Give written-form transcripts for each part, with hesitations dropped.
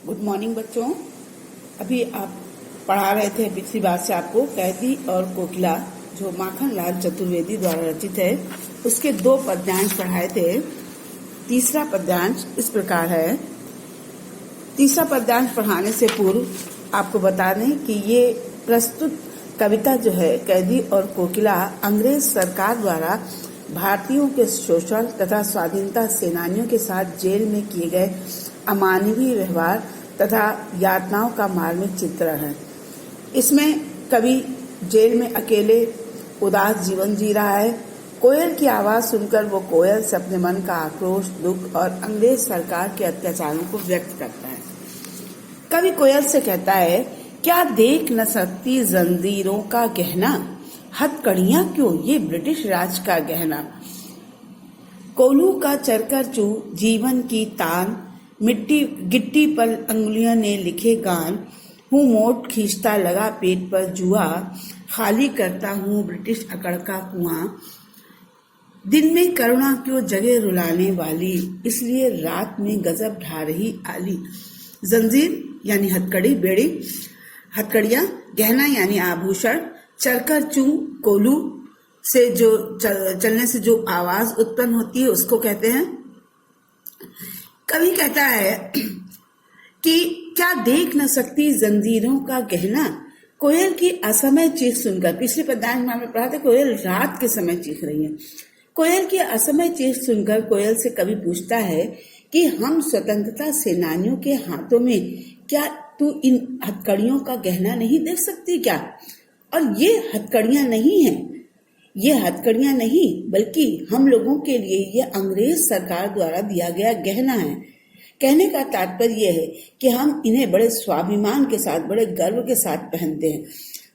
Good morning बच्चों। अभी आप पढ़ा रहे थे पिछली बार से आपको कैदी और कोकिला जो माखनलाल चतुर्वेदी द्वारा रचित है उसके 2 पद्यांश पढ़ाए थे। तीसरा पद्यांश इस प्रकार है। तीसरा पद्यांश पढ़ाने से पूर्व आपको बता दें कि ये प्रस्तुत कविता जो है कैदी और कोकिला अंग्रेज सरकार द्वारा भारतीयों के शोषण तथा स्वाधीनता सेनानियों के साथ जेल में किए गए अमानवीय व्यवहार तथा यातनाओं का मार्मिक चित्रण है। इसमें कवि जेल में अकेले उदास जीवन जी रहा है। कोयल की आवाज सुनकर वो कोयल से अपने मन का आक्रोश, दुख और अंग्रेज सरकार के अत्याचारों को व्यक्त करता है। कवि कोयल से कहता है, क्या देख न सकती जंजीरों का गहना, हथकड़ियां क्यों ये ब्रिटिश राज का गहना। कोल्हू का चरकर चू जीवन की तान, मिट्टी गिट्टी पर अंगुलियों ने लिखे गान। हूँ मोट खींचता लगा पेट पर जुआ, खाली करता हूँ ब्रिटिश अकड़ का कुआं। दिन में करुणा क्यों जगह रुलाने वाली, इसलिए रात में गजब ढा रही आली। जंजीर यानी हथकड़ी बेड़ी, हथकड़ियां गहना यानी आभूषण, चरकर चू कोल्हू से जो चलने से जो आवाज उत्पन्न होती है उसको कहते हैं। कवि कहता है कि क्या देख न सकती जंजीरों का गहना। कोयल की असमय चीख सुनकर, पिछले पद्यांश में हमने पढ़ा था कोयल रात के समय चीख रही है। कोयल की असमय चीख सुनकर कोयल से कवि पूछता है कि हम स्वतंत्रता सेनानियों के हाथों में क्या तू इन हथकड़ियों का गहना नहीं देख सकती क्या। और ये हथकड़ियां नहीं है, ये हथकड़ियां नहीं बल्कि हम लोगों के लिए ये अंग्रेज सरकार द्वारा दिया गया गहना है। कहने का तात्पर्य है कि हम इन्हें बड़े स्वाभिमान के साथ, बड़े गर्व के साथ पहनते हैं।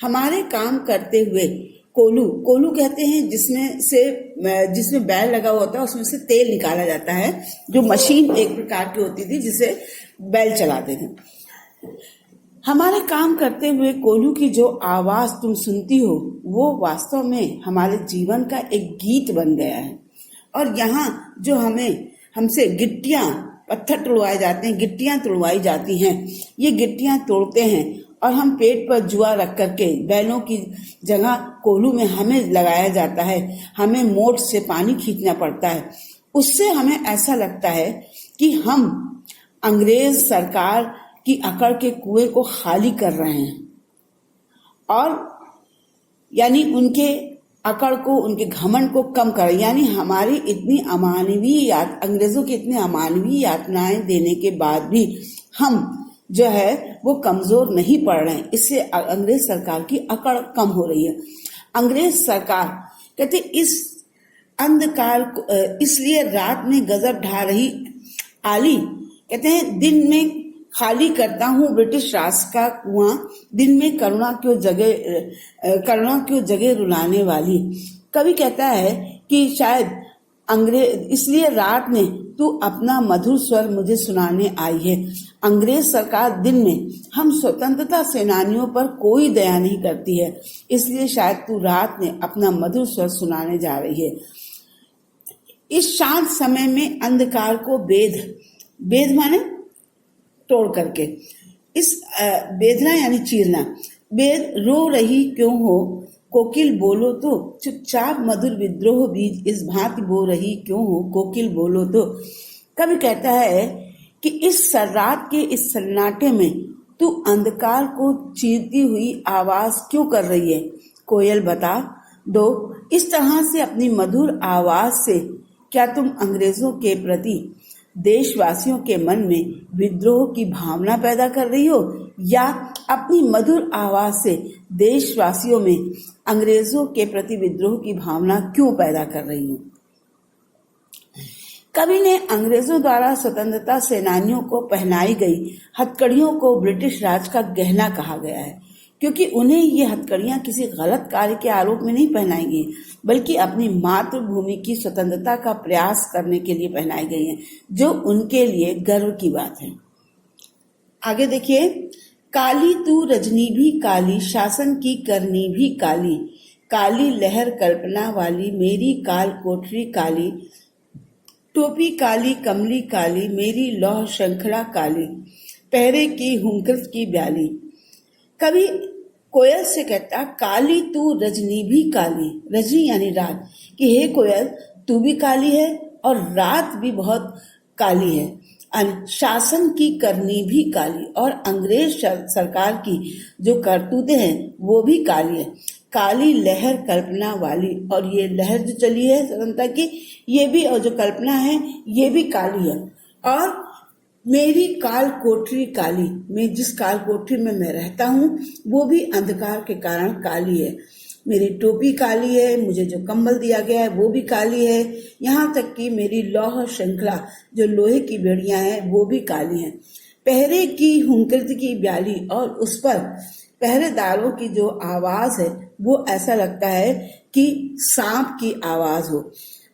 हमारे काम करते हुए कोल्हू कहते हैं जिसमें बैल लगा हुआ होता है, उसमें से तेल निकाला जाता है, जो मशीन एक प्रकार की होती थी जिसे बैल चलाते थे। हमारे काम करते हुए कोल्हू की जो आवाज तुम सुनती हो वो वास्तव में हमारे जीवन का एक गीत बन गया है। और यहाँ जो हमसे गिट्टियां पत्थर तोड़वाए जाते हैं, गिट्टियां तोड़वाई जाती हैं, ये गिट्टियां तोड़ते हैं और हम पेट पर जुआ रख करके बैलों की जगह कोल्हू में हमें लगाया जाता है, हमें मोट से पानी खींचना पड़ता है। उससे हमें ऐसा लगता है कि हम अंग्रेज सरकार की अकड़ के कुएं को खाली कर रहे हैं और यानी उनके अकड़ को, उनके घमंड को कम कर, यानी हमारी इतनी अमानवीय अंग्रेजों की इतनी अमानवीय यातनाएं देने के बाद भी हम जो है वो कमजोर नहीं पड़ रहे हैं। इससे अंग्रेज सरकार की अकड़ कम हो रही है। अंग्रेज सरकार कहते इस अंधकार इसलिए रात में गजब ढा रही आली, कहते हैं दिन में खाली करता हूँ ब्रिटिश राज का कुआं, दिन में करुणा क्यों जगह रुलाने वाली। कवि कहता है कि शायद अंग्रेज इसलिए रात में तू अपना मधुर स्वर मुझे सुनाने आई है। अंग्रेज सरकार दिन में हम स्वतंत्रता सेनानियों पर कोई दया नहीं करती है, इसलिए शायद तू रात में अपना मधुर स्वर सुनाने जा रही है। इस शांत समय में अंधकार को बेद माने तोड़ करके, इस बेदना यानी चीरना। बेद रो रही क्यों हो कोकिल बोलो तो, चुपचाप मधुर विद्रोह बीज इस भांति बो रही क्यों हो कोकिल बोलो तो। कवि कहता है कि इस रात के इस सन्नाटे में तू अंधकार को चीरती हुई आवाज क्यों कर रही है, कोयल बता दो। इस तरह से अपनी मधुर आवाज से क्या तुम अंग्रेजों के प्रति देशवासियों के मन में विद्रोह की भावना पैदा कर रही हो, या अपनी मधुर आवाज से देशवासियों में अंग्रेजों के प्रति विद्रोह की भावना क्यों पैदा कर रही हो। कवि ने अंग्रेजों द्वारा स्वतंत्रता सेनानियों को पहनाई गई हथकड़ियों को ब्रिटिश राज का गहना कहा गया है, क्योंकि उन्हें ये हथकड़ियां किसी गलत कार्य के आरोप में नहीं पहनाई गई, बल्कि अपनी मातृभूमि की स्वतंत्रता का प्रयास करने के लिए पहनाई गई हैं, जो उनके लिए गर्व की बात है। आगे देखिए, काली तू रजनी भी काली, शासन की करनी भी काली, काली लहर कल्पना वाली, मेरी काल कोठरी काली, टोपी काली कमली काली, मेरी लौह श्रृंखला काली। पहरे की हुंकृत की ब्याली। कभी कोयल से कहता, काली तू रजनी भी काली, रजनी यानी रात, कि हे कोयल तू भी काली है और रात भी बहुत काली है। शासन की करनी भी काली और अंग्रेज सरकार की जो करतूतें हैं वो भी काली है। काली लहर कल्पना वाली, और ये लहर जो चली है स्वतंत्रता की, ये भी, और जो कल्पना है ये भी काली है। और मेरी काल कोठरी काली, मैं जिस काल कोठरी में मैं रहता हूँ वो भी अंधकार के कारण काली है। मेरी टोपी काली है, मुझे जो कंबल दिया गया है वो भी काली है, यहाँ तक कि मेरी लौह श्रृंखला जो लोहे की बेड़ियां हैं वो भी काली हैं। पहरे की हुंकृत की ब्याली, और उस पर पहरेदारों की जो आवाज है वो ऐसा लगता है कि सांप की आवाज हो।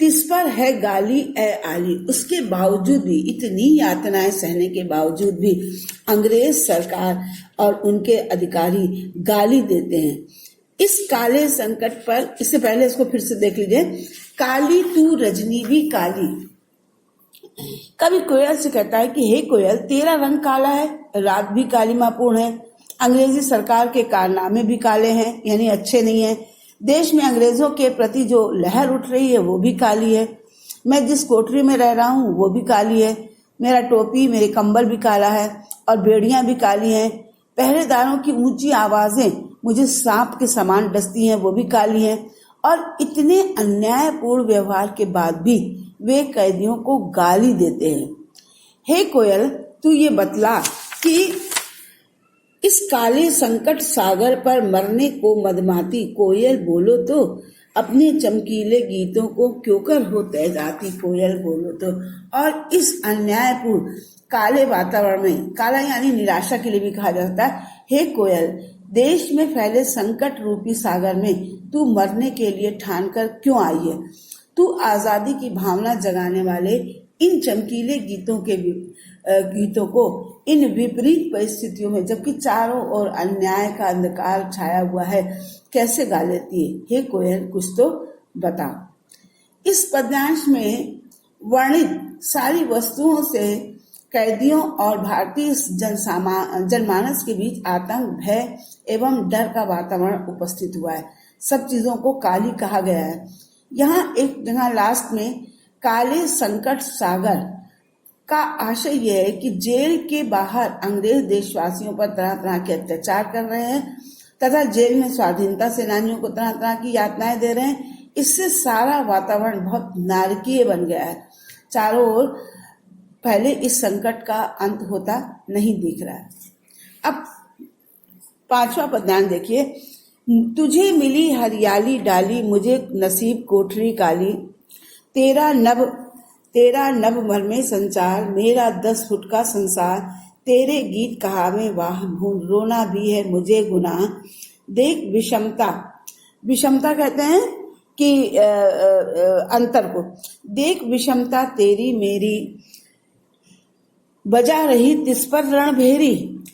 तिस पर है गाली ए आली, उसके बावजूद भी, इतनी यातनाएं सहने के बावजूद भी अंग्रेज सरकार और उनके अधिकारी गाली देते हैं। इस काले संकट पर, इससे पहले इसको फिर से देख लीजिए, काली तू रजनी भी काली। कभी कोयल से कहता है कि हे कोयल तेरा रंग काला है, रात भी कालिमापूर्ण है, अंग्रेजी सरकार के कारनामे भी काले हैं, यानी अच्छे नहीं है, देश में अंग्रेजों के प्रति जो लहर उठ रही है वो भी काली है, मैं जिस कोठरी में रह रहा हूँ वो भी काली है, मेरा टोपी मेरे कंबल भी काला है और बेड़ियां भी काली हैं, पहरेदारों की ऊंची आवाजें मुझे सांप के समान डसती हैं वो भी काली हैं, और इतने अन्यायपूर्ण व्यवहार के बाद भी वे कैदियों को गाली देते हैं। हे कोयल तू ये बतला कि इस काले संकट सागर पर मरने को मदमाती, कोयल बोलो तो अपने चमकीले गीतों को क्यों कर हो तय जाती, कोयल बोलो तो। और इस अन्यायपूर्ण काले वातावरण में, काला यानी निराशा के लिए भी कहा जाता है, हे कोयल देश में फैले संकट रूपी सागर में तू मरने के लिए ठान कर क्यों आई है। तू आजादी की भावना जगाने वाले इन चमकीले गीतों को इन विपरीत परिस्थितियों में, जबकि चारों ओर अन्याय का अंधकार छाया हुआ है, कैसे गा लेती है। हे कोयल कुछ तो बता। इस पद्यांश में वर्णित सारी वस्तुओं से कैदियों और भारतीय जनमानस के बीच आतंक, भय एवं डर का वातावरण उपस्थित हुआ है। सब चीजों को काली कहा गया है। यहाँ एक जगह लास्ट में काले संकट सागर का आशय यह है कि जेल के बाहर अंग्रेज देशवासियों पर तरह तरह के अत्याचार कर रहे हैं तथा जेल में स्वाधीनता सेनानियों को तरह तरह की यातनाएं दे रहे हैं। इससे सारा वातावरण बहुत नारकीय बन गया है। चारों ओर पहले इस संकट का अंत होता नहीं दिख रहा है। अब 5वां पद्यांश देखिए। तुझे मिली हरियाली डाली, मुझे नसीब कोठरी काली, तेरा नभ भर में संचार, मेरा 10 फुट का संसार, तेरे गीत कहावे वाह भूल, रोना भी है मुझे गुनाह, देख विषमता कहते हैं कि अंतर को, देख विषमता तेरी मेरी, बजा रही तिस पर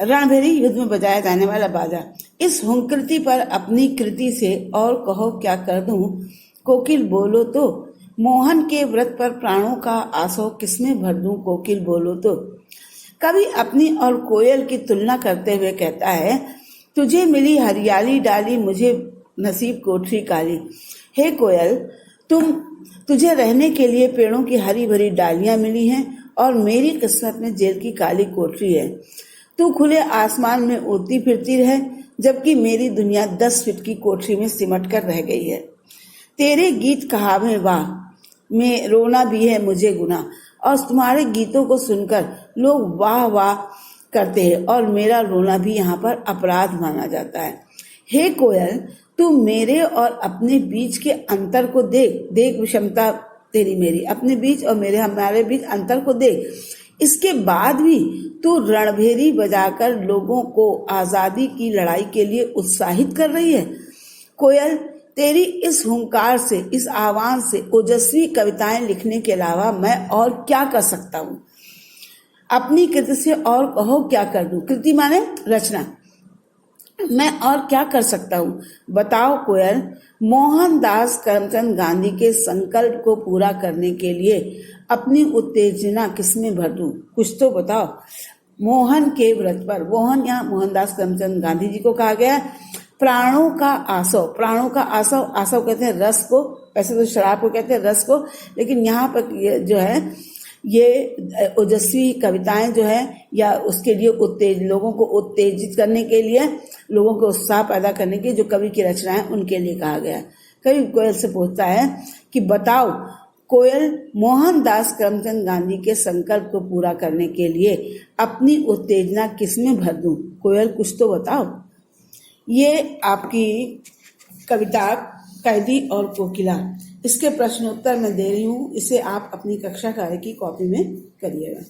रणभेरी युद्ध में बजाया जाने वाला बाजा, इस हुंकृति पर अपनी कृति से और कहो क्या कर दूं, कोकिल बोलो तो, मोहन के व्रत पर प्राणों का आसो किसमें भर दूं, कोकिल बोलो तो। कवि अपनी और कोयल की तुलना करते हुए कहता है, तुझे मिली हरियाली डाली, मुझे नसीब कोठरी काली। हे कोयल, तुझे रहने के लिए पेड़ों की हरी भरी डालियां मिली हैं और मेरी किस्मत में जेल की काली कोठरी है। तू खुले आसमान में उड़ती फिरती रहे, जबकि मेरी दुनिया 10 फीट की कोठरी में सिमट कर रह गई है। तेरे गीत कहावे वाह में रोना भी है मुझे गुनाह, और तुम्हारे गीतों को सुनकर लोग वाह वाह करते हैं और मेरा रोना भी यहाँ पर अपराध माना जाता है। हे कोयल, तू मेरे और अपने बीच के अंतर को देख विषमता तेरी मेरी, अपने बीच और हमारे बीच अंतर को देख। इसके बाद भी तू रणभेरी बजाकर लोगों को आजादी की लड़ाई के लिए उत्साहित कर रही है। कोयल, तेरी इस हुंकार से, इस आह्वान से ओजस्वी कविताएं लिखने के अलावा मैं और क्या कर सकता हूँ। अपनी कृति से और कहो क्या कर दूं। कृति माने रचना। मैं और क्या कर सकता हूँ, बताओ कोयल। मोहनदास करमचंद गांधी के संकल्प को पूरा करने के लिए अपनी उत्तेजना किसमें भर दूं, कुछ तो बताओ। मोहन के व्रत पर। मोहन यहाँ मोहनदास करमचंद गांधी जी को कहा गया। प्राणों का आसव, प्राणों का आसव, आसव कहते हैं रस को, वैसे तो शराब को कहते हैं रस को, लेकिन यहाँ पर जो है ये ओजस्वी कविताएं जो है या उसके लिए लोगों को उत्तेजित करने के लिए, लोगों को उत्साह पैदा करने के जो कवि की रचनाएं उनके लिए कहा गया। कवि कोयल से पूछता है कि बताओ कोयल मोहनदास करमचंद गांधी के संकल्प को पूरा करने के लिए अपनी उत्तेजना किसमें भर दूं? कोयल कुछ तो बताओ। ये आपकी कविता कैदी और कोकिला, इसके प्रश्नोत्तर मैं दे रही हूँ, इसे आप अपनी कक्षा कार्य की कॉपी में करिएगा।